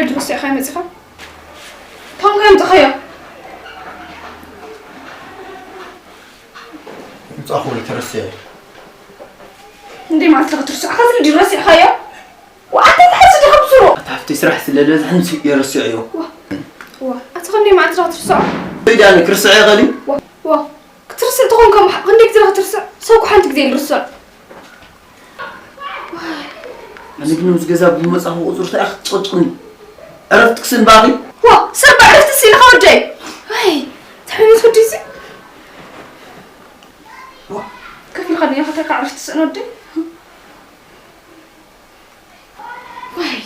درس يا أخي مزخة كم كم تخيل أنت أخوي ترسي ندي ما ترى ترسي أخذ لي درس يا أخي وأنت تحس إني خبصرو تعرف تسرح سلالة حنس يرسي عيو واه أتخني ما ترى ترسي إذا أنا كرسي يا غالي واه كترسي تكون كم عندك ترى ترسي سوق حنتك دي الرسل أنا كنا مزجزا بمسح وأزور تأخذ تقطني عرفت تقسم باقي واه سرب عرفت السين خرجي هاي تحمي تخديسي واه كيف يخليني أخذك عرفت السين ودي واي